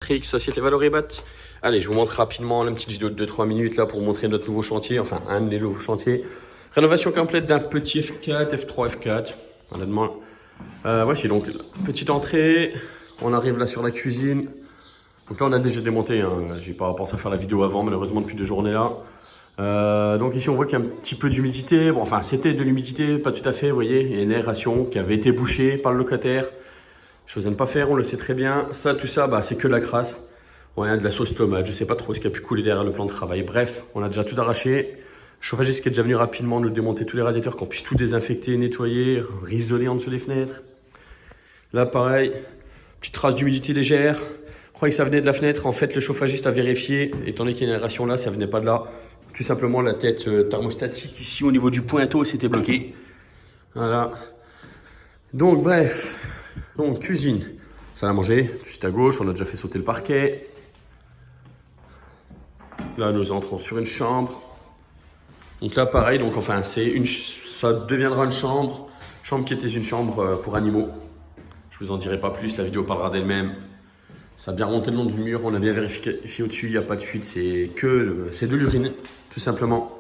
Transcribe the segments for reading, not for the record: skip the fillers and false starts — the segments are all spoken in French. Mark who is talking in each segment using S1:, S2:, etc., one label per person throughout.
S1: Patrick, Société Valoribat. Allez, je vous montre rapidement une petite vidéo de 2-3 minutes là pour vous montrer notre nouveau chantier, enfin un des nouveaux chantiers. Rénovation complète d'un petit F4, F3, F4. Honnêtement, voici donc petite entrée. On arrive là sur la cuisine. Donc là, on a déjà démonté. Hein. J'ai pas pensé à faire la vidéo avant, malheureusement depuis 2 journées là. Donc ici, on voit qu'il y a un petit peu d'humidité. Bon, enfin, c'était de l'humidité, pas tout à fait. Vous voyez, il y a une aération qui avait été bouchée par le locataire. Chose à ne pas faire, on le sait très bien. Ça, tout ça, bah, c'est que de la crasse. Ouais, de la sauce tomate. Je sais pas trop ce qui a pu couler derrière le plan de travail. Bref, on a déjà tout arraché. Chauffagiste qui est déjà venu rapidement nous démonter tous les radiateurs, qu'on puisse tout désinfecter, nettoyer, risoler en dessous des fenêtres. Là, pareil, petite trace d'humidité légère. Je croyais que ça venait de la fenêtre. En fait, le chauffagiste a vérifié. Étant donné qu'il y a une aération là, ça venait pas de là. Tout simplement, la tête thermostatique ici au niveau du pointeau s'était bloquée. Voilà. Donc, bref. Donc, cuisine. Salle à manger, tout de suite à gauche. On a déjà fait sauter le parquet. Là, nous entrons sur une chambre. Donc là, pareil. Donc, enfin, ça deviendra une chambre. Chambre qui était une chambre pour animaux. Je vous en dirai pas plus. La vidéo parlera d'elle-même. Ça a bien remonté le long du mur. On a bien vérifié au-dessus. Il n'y a pas de fuite. C'est de l'urine, tout simplement.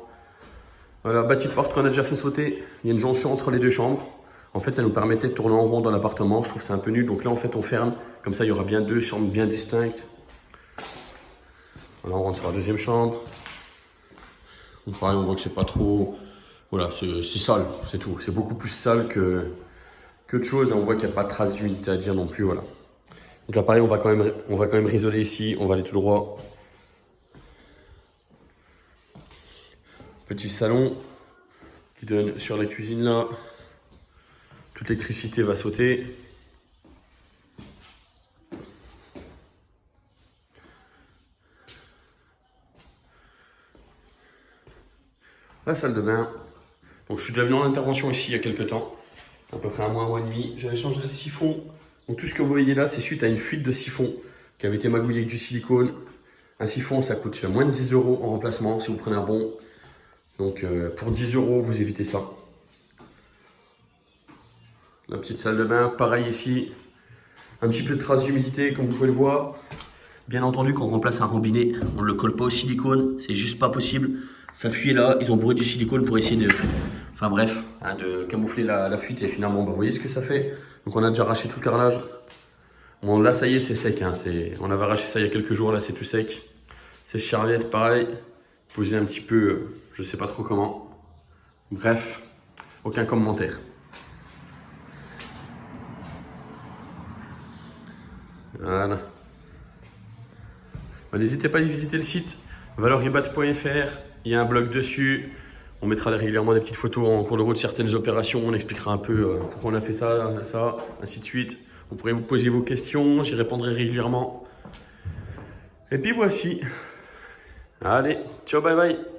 S1: Voilà, bâtie de porte qu'on a déjà fait sauter. Il y a une jonction entre les deux chambres. En fait, ça nous permettait de tourner en rond dans l'appartement. Je trouve que c'est un peu nul. Donc là, en fait, on ferme. Comme ça, il y aura bien 2 chambres bien distinctes. Voilà, on rentre sur la deuxième chambre. Donc, pareil, on voit que c'est pas trop... Voilà, c'est sale, c'est tout. C'est beaucoup plus sale que de choses. On voit qu'il n'y a pas de trace d'humidité à dire non plus. Voilà. Donc là, pareil, on va quand même risoler ici. On va aller tout droit. Petit salon qui donne sur la cuisine là. Toute l'électricité va sauter. La salle de bain. Donc je suis déjà venu en intervention ici il y a quelques temps, à peu près un mois et demi. J'avais changé de siphon. Donc tout ce que vous voyez là, c'est suite à une fuite de siphon qui avait été magouillé avec du silicone. Un siphon, ça coûte moins de 10 € en remplacement si vous prenez un bon. Donc pour 10 €, vous évitez ça. La petite salle de bain, pareil ici. Un petit peu de trace d'humidité, comme vous pouvez le voir. Bien entendu, quand on remplace un robinet, on ne le colle pas au silicone. C'est juste pas possible. Ça fuit là. Ils ont bourré du silicone pour essayer de... Enfin bref, hein, de camoufler la fuite. Et finalement, bah, vous voyez ce que ça fait. Donc on a déjà arraché tout le carrelage. Bon, là, ça y est, c'est sec. Hein. On avait arraché ça il y a quelques jours. Là, c'est tout sec. C'est charliette, pareil. Posé un petit peu, je sais pas trop comment. Bref, aucun commentaire. Voilà. N'hésitez pas à aller visiter le site valoribat.fr. Il y a un blog dessus. On mettra régulièrement des petites photos en cours de route de certaines opérations. On expliquera un peu pourquoi on a fait ça, ainsi de suite. Vous pourrez vous poser vos questions. J'y répondrai régulièrement. Et puis voici. Allez, ciao, bye bye.